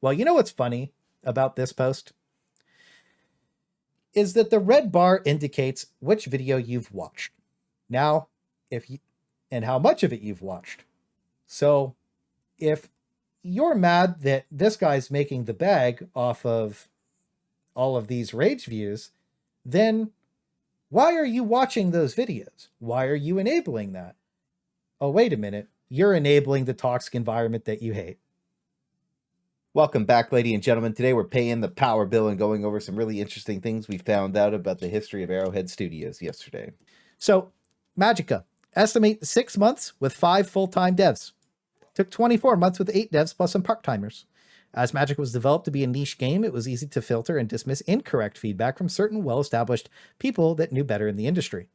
Well, you know what's funny about this post? Is that the red bar indicates which video you've watched. Now, if you, and how much of it you've watched. So if you're mad that this guy's making the bag off of all of these rage views, then why are you watching those videos? Why are you enabling that? Oh, wait a minute. You're enabling the toxic environment that you hate. Welcome back, ladies and gentlemen. Today we're paying the power bill and going over some really interesting things we found out about the history of Arrowhead Studios yesterday. So, Magicka, estimate 6 months with 5 full-time devs. Took 24 months with 8 devs plus some part-timers. As Magicka was developed to be a niche game, it was easy to filter and dismiss incorrect feedback from certain well-established people that knew better in the industry.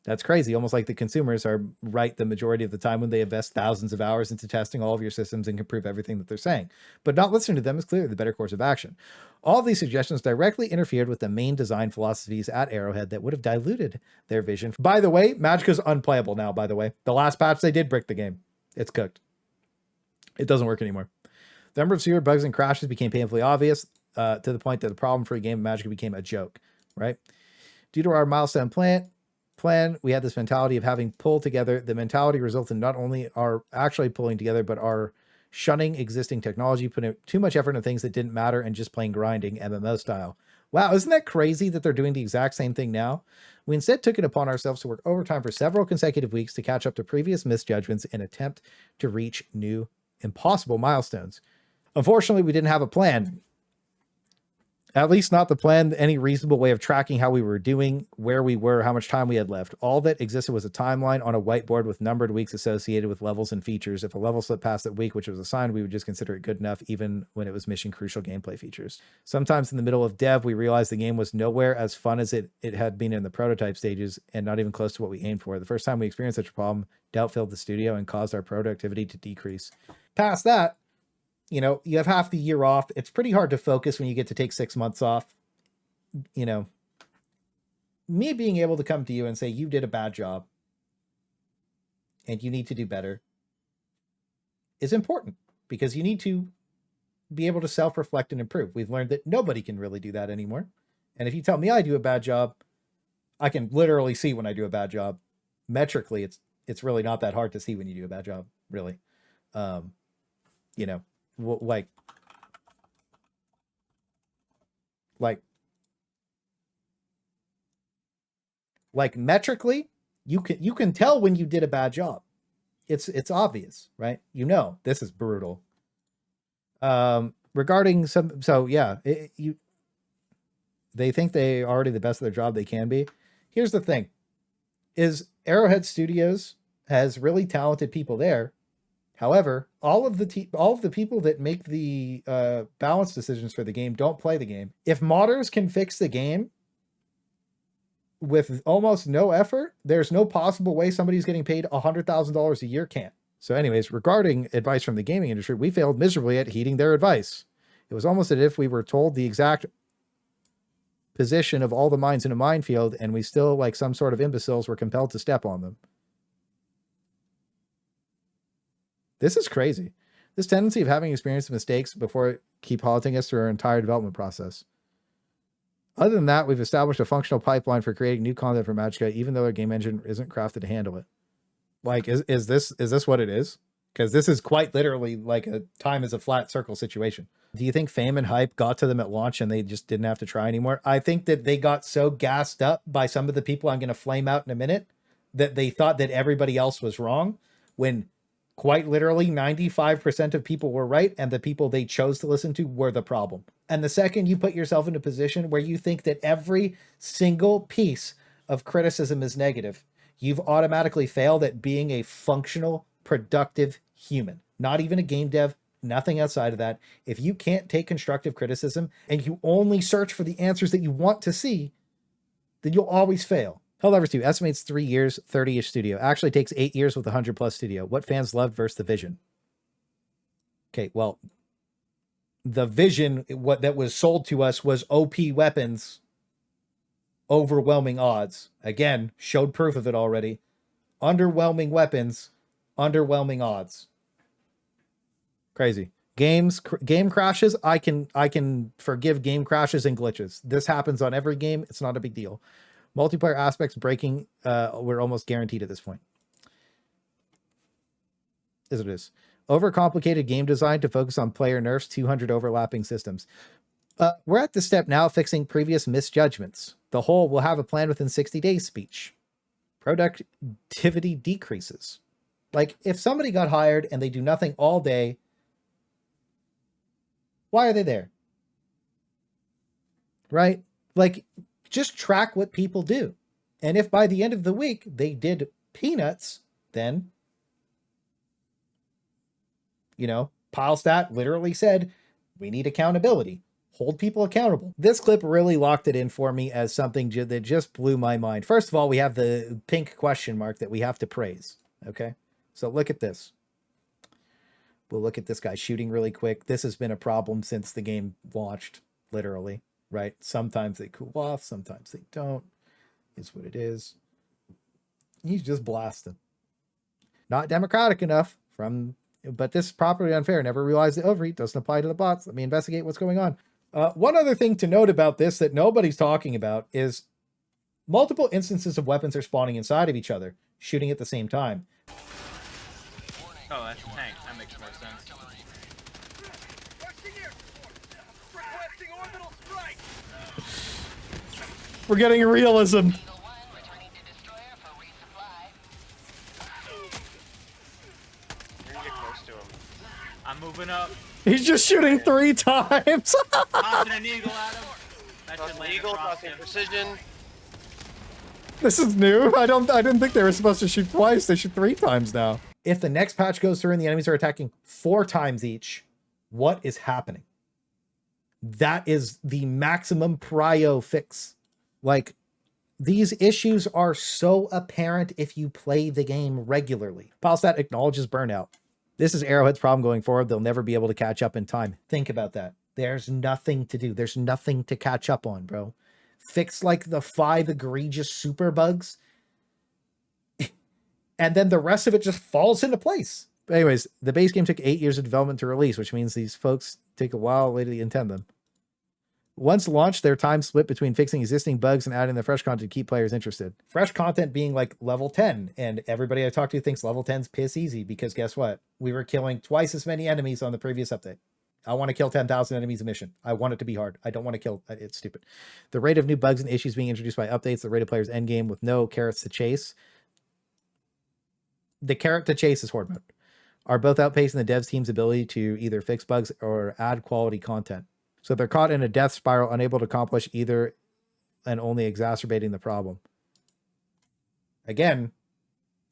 That's crazy. Almost like the consumers are right the majority of the time when they invest thousands of hours into testing all of your systems and can prove everything that they're saying. But not listening to them is clearly the better course of action. All of these suggestions directly interfered with the main design philosophies at Arrowhead that would have diluted their vision. By the way, Magicka's unplayable now, by the way. The last patch, they did brick the game. It's cooked. It doesn't work anymore. The number of severe bugs and crashes became painfully obvious to the point that the problem-free game of Magicka became a joke, right? Due to our milestone plan, we had this mentality of having pulled together. The mentality resulted in not only our actually pulling together, but our shunning existing technology, putting too much effort into things that didn't matter and just playing grinding MMO style. Wow, isn't that crazy that they're doing the exact same thing now? We instead took it upon ourselves to work overtime for several consecutive weeks to catch up to previous misjudgments and attempt to reach new impossible milestones. Unfortunately, we didn't have a plan. At least not the plan, any reasonable way of tracking how we were doing, where we were, how much time we had left. All that existed was a timeline on a whiteboard with numbered weeks associated with levels and features. If a level slipped past that week, which was assigned, we would just consider it good enough, even when it was mission crucial gameplay features. Sometimes in the middle of dev, we realized the game was nowhere as fun as it had been in the prototype stages and not even close to what we aimed for. The first time we experienced such a problem, doubt filled the studio and caused our productivity to decrease. Past that, you know, you have half the year off. It's pretty hard to focus when you get to take 6 months off. You know, me being able to come to you and say, you did a bad job and you need to do better is important because you need to be able to self-reflect and improve. We've learned that nobody can really do that anymore. And if you tell me I do a bad job, I can literally see when I do a bad job. Metrically, it's really not that hard to see when you do a bad job, really. You know, like metrically, you can tell when you did a bad job. It's obvious, right? You know, this is brutal. Regarding some, so yeah, they think they are already the best of their job they can be. Here's the thing: is Arrowhead Studios has really talented people there. However, all of the people that make the balance decisions for the game don't play the game. If modders can fix the game with almost no effort, there's no possible way somebody's getting paid $100,000 a year can't. So anyways, regarding advice from the gaming industry, we failed miserably at heeding their advice. It was almost as if we were told the exact position of all the mines in a minefield, and we still, like some sort of imbeciles, were compelled to step on them. This is crazy. This tendency of having experienced mistakes before keep haunting us through our entire development process. Other than that, we've established a functional pipeline for creating new content for Magicka, even though our game engine isn't crafted to handle it. Like, is this what it is? Because this is quite literally like a time is a flat circle situation. Do you think fame and hype got to them at launch and they just didn't have to try anymore? I think that they got so gassed up by some of the people I'm going to flame out in a minute that they thought that everybody else was wrong, when quite literally 95% of people were right, and the people they chose to listen to were the problem. And the second you put yourself in a position where you think that every single piece of criticism is negative, you've automatically failed at being a functional, productive human. Not even a game dev, nothing outside of that. If you can't take constructive criticism and you only search for the answers that you want to see, then you'll always fail. Helldivers 2 estimates 3 years, 30-ish studio. Actually takes 8 years with 100+ studio. What fans loved versus the vision. Okay, well, the vision, what that was sold to us was OP weapons, overwhelming odds. Again, showed proof of it already. Underwhelming weapons, underwhelming odds. Crazy. Game crashes, I can forgive game crashes and glitches. This happens on every game. It's not a big deal. Multiplayer aspects breaking, we're almost guaranteed at this point. As it is. Overcomplicated game design to focus on player nerfs, 200 overlapping systems. We're at the step now fixing previous misjudgments. The whole "will have a plan within 60 days" speech. Productivity decreases. Like, if somebody got hired and they do nothing all day, why are they there? Right? Like, just track what people do. And if by the end of the week they did peanuts, then, you know, PileStat literally said, we need accountability. Hold people accountable. This clip really locked it in for me as something that just blew my mind. First of all, we have the pink question mark that we have to praise. Okay, so look at this. We'll look at this guy shooting really quick. This has been a problem since the game launched, literally, right? Sometimes they cool off, sometimes they don't. Is what it is. He's just blasting. Not democratic enough but this is properly unfair. Never realized the overheat doesn't apply to the bots. Let me investigate what's going on. One other thing to note about this that nobody's talking about is multiple instances of weapons are spawning inside of each other, shooting at the same time. Oh, that's a tank. That makes more sense. We're getting realism. I'm moving up. He's just shooting 3 times. Tossing an eagle at him. That should land Eagle, across tossing him. precision. This is new. I didn't think they were supposed to shoot twice. They shoot 3 times now. If the next patch goes through and the enemies are attacking 4 times each, what is happening? That is the maximum prio fix. Like, these issues are so apparent if you play the game regularly. PileStat acknowledges Burnout. This is Arrowhead's problem going forward. They'll never be able to catch up in time. Think about that. There's nothing to do. There's nothing to catch up on, bro. Fix like the 5 egregious super bugs, and then the rest of it just falls into place. But anyways, the base game took 8 years of development to release, which means these folks take a while to intend them. Once launched, their time split between fixing existing bugs and adding the fresh content to keep players interested. Fresh content being like level 10, and everybody I talk to thinks level 10's piss easy because guess what? We were killing twice as many enemies on the previous update. I want to kill 10,000 enemies a mission. I want it to be hard. I don't want to kill. It's stupid. The rate of new bugs and issues being introduced by updates, the rate of players' endgame with no carrots to chase. The carrot to chase is horde mode. Are both outpacing the devs team's ability to either fix bugs or add quality content. So they're caught in a death spiral, unable to accomplish either and only exacerbating the problem. Again,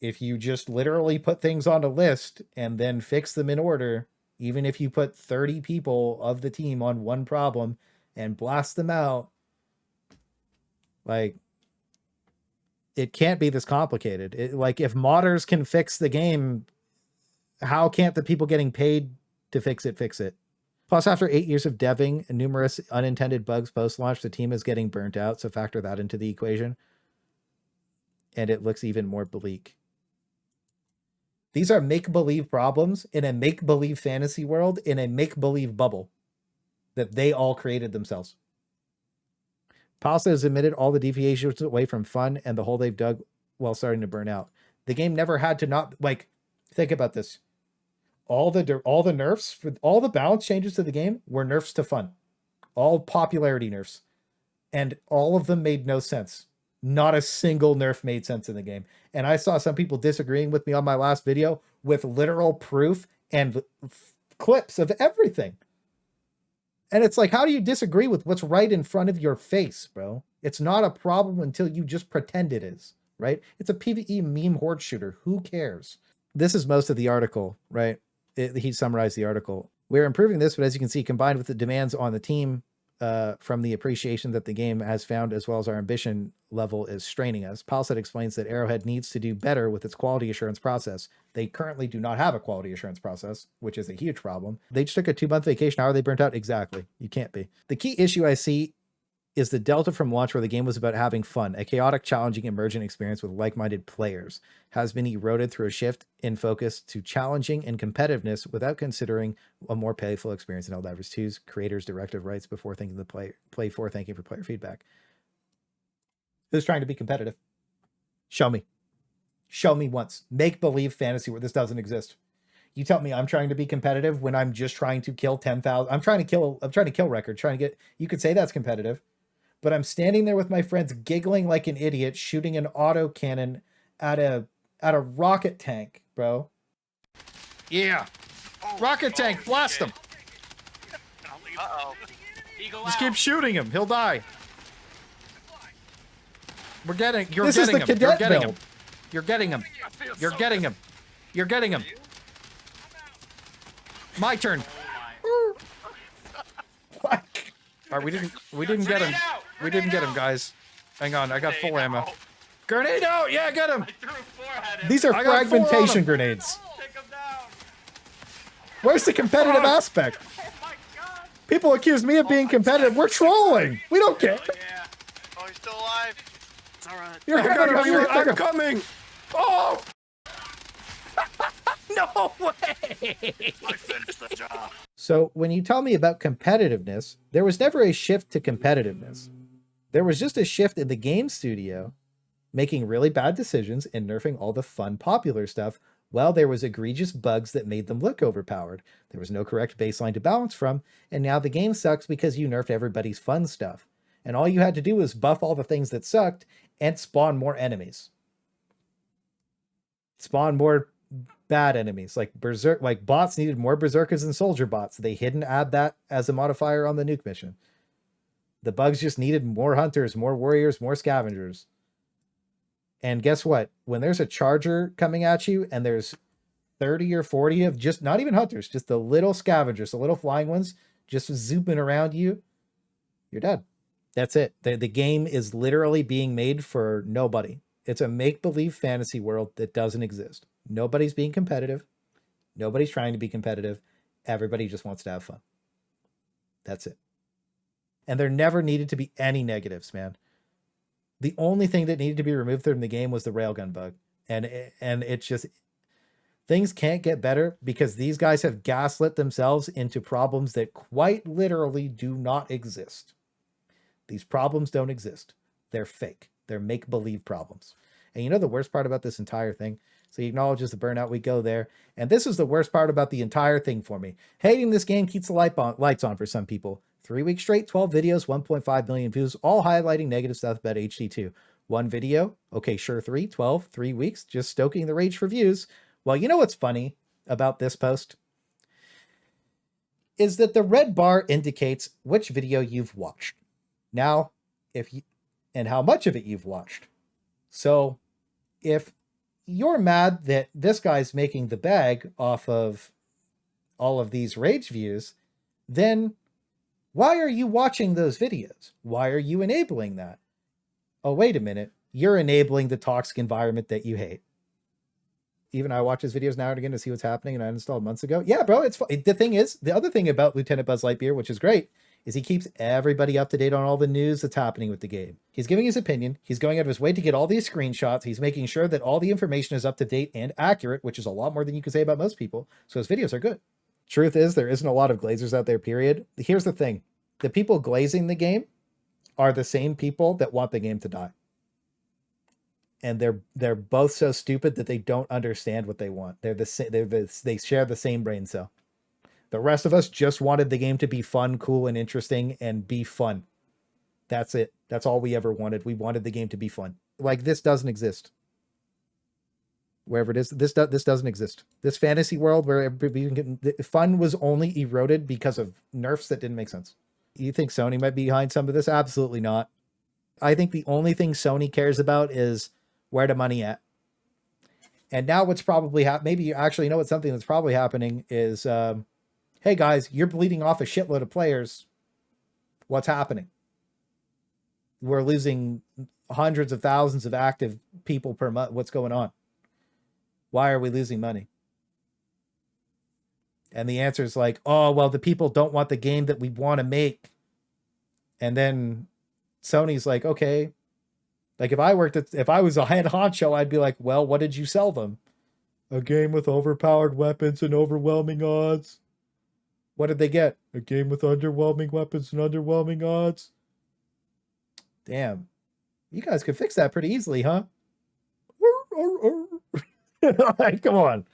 if you just literally put things on a list and then fix them in order, even if you put 30 people of the team on one problem and blast them out, like, it can't be this complicated. Like, if modders can fix the game, how can't the people getting paid to fix it? Plus, after 8 years of deving and numerous unintended bugs post-launch, the team is getting burnt out, so factor that into the equation. And it looks even more bleak. These are make-believe problems in a make-believe fantasy world, in a make-believe bubble that they all created themselves. PileStat has admitted all the deviations away from fun and the hole they've dug while starting to burn out. The game never had to not, like, think about this. All the nerfs, for all the balance changes to the game were nerfs to fun. All popularity nerfs. And all of them made no sense. Not a single nerf made sense in the game. And I saw some people disagreeing with me on my last video with literal proof and clips of everything. And it's like, how do you disagree with what's right in front of your face, bro? It's not a problem until you just pretend it is, right? It's a PvE meme horde shooter. Who cares? This is most of the article, right? He summarized the article. We're improving this, but as you can see, combined with the demands on the team from the appreciation that the game has found, as well as our ambition level is straining us. PileStat explains that Arrowhead needs to do better with its quality assurance process. They currently do not have a quality assurance process, which is a huge problem. They just took a 2-month vacation. How are they burnt out? Exactly. You can't be. The key issue I see is the delta from launch, where the game was about having fun. A chaotic, challenging, emergent experience with like-minded players has been eroded through a shift in focus to challenging and competitiveness without considering a more playful experience in Helldivers 2's creators' directive rights before thinking the play for thanking for player feedback. Who's trying to be competitive? Show me. Show me once. Make-believe fantasy where this doesn't exist. You tell me I'm trying to be competitive when I'm just trying to kill 10,000. I'm trying to kill record, trying to get, you could say that's competitive, but I'm standing there with my friends giggling like an idiot, shooting an auto cannon at a rocket tank, bro. Yeah. Rocket tank, blast him. Uh-oh. Eagle Just out. keep shooting him. He'll die. You're getting him. This is the cadet build. You're getting him. I feel You're so getting him. You're getting him. My turn. What? All right, we didn't get him. We didn't get him, guys. Hang on, I got full ammo. Grenade out! Yeah, get him! I threw 4 at him. These are I got 4 on fragmentation him. grenades. Take him down. Where's the competitive aspect? Oh my god. People accuse me of being competitive. We're trolling. We don't care. Yeah. Oh, he's still alive. It's alright. I'm coming! Oh! No way! I finished the job. So when you tell me about competitiveness, there was never a shift to competitiveness. There was just a shift in the game studio making really bad decisions and nerfing all the fun, popular stuff, while there was egregious bugs that made them look overpowered. There was no correct baseline to balance from, and now the game sucks because you nerfed everybody's fun stuff. And all you had to do was buff all the things that sucked and spawn more enemies. Spawn more bad enemies, like berserk, like bots needed more berserkers than soldier bots. They didn't add that as a modifier on the nuke mission. The bugs just needed more hunters, more warriors, more scavengers. And guess what? When there's a charger coming at you and there's 30 or 40 of just not even hunters, just the little scavengers, the little flying ones just zooming around you, you're dead. That's it. The game is literally being made for nobody. It's a make-believe fantasy world that doesn't exist. Nobody's being competitive. Nobody's trying to be competitive. Everybody just wants to have fun. That's it. And there never needed to be any negatives, man. The only thing that needed to be removed from the game was the railgun bug. And it's just, things can't get better because these guys have gaslit themselves into problems that quite literally do not exist. These problems don't exist. They're fake. They're make-believe problems. And you know the worst part about this entire thing? So he acknowledges the burnout. We go there. And this is the worst part about the entire thing for me. Hating this game keeps the lights on for some people. 3 weeks straight, 12 videos, 1.5 million views, all highlighting negative stuff about HD2. One video, okay, sure, 3 weeks, just stoking the rage for views. Well, you know what's funny about this post? Is that the red bar indicates which video you've watched. Now, and how much of it you've watched. So if you're mad that this guy's making the bag off of all of these rage views, then why are you watching those videos? Why are you enabling that? Oh, wait a minute. You're enabling the toxic environment that you hate. Even I watch his videos now and again to see what's happening, and I installed months ago. Yeah, bro, it's fun. The thing is, the other thing about Lieutenant Buzz Lightyear, which is great, is he keeps everybody up to date on all the news that's happening with the game. He's giving his opinion. He's going out of his way to get all these screenshots. He's making sure that all the information is up to date and accurate, which is a lot more than you can say about most people. So his videos are good. Truth is, there isn't a lot of glazers out there, period. Here's the thing. The people glazing the game are the same people that want the game to die. And they're both so stupid that they don't understand what they want. They share the same brain cell. The rest of us just wanted the game to be fun, cool, and interesting and be fun. That's it. That's all we ever wanted. We wanted the game to be fun. Like, this doesn't exist. Wherever it is, this doesn't exist. This fantasy world where fun was only eroded because of nerfs that didn't make sense. You think Sony might be behind some of this? Absolutely not. I think the only thing Sony cares about is where the money at. And now what's probably maybe you actually know what something that's probably happening is, hey guys, you're bleeding off a shitload of players. What's happening? We're losing hundreds of thousands of active people per month. What's going on? Why are we losing money? And the answer is like, oh, well, the people don't want the game that we want to make. And then Sony's like, okay. Like if I was a head honcho, I'd be like, well, what did you sell them? A game with overpowered weapons and overwhelming odds. What did they get? A game with underwhelming weapons and underwhelming odds. Damn. You guys could fix that pretty easily, huh? Like, come on.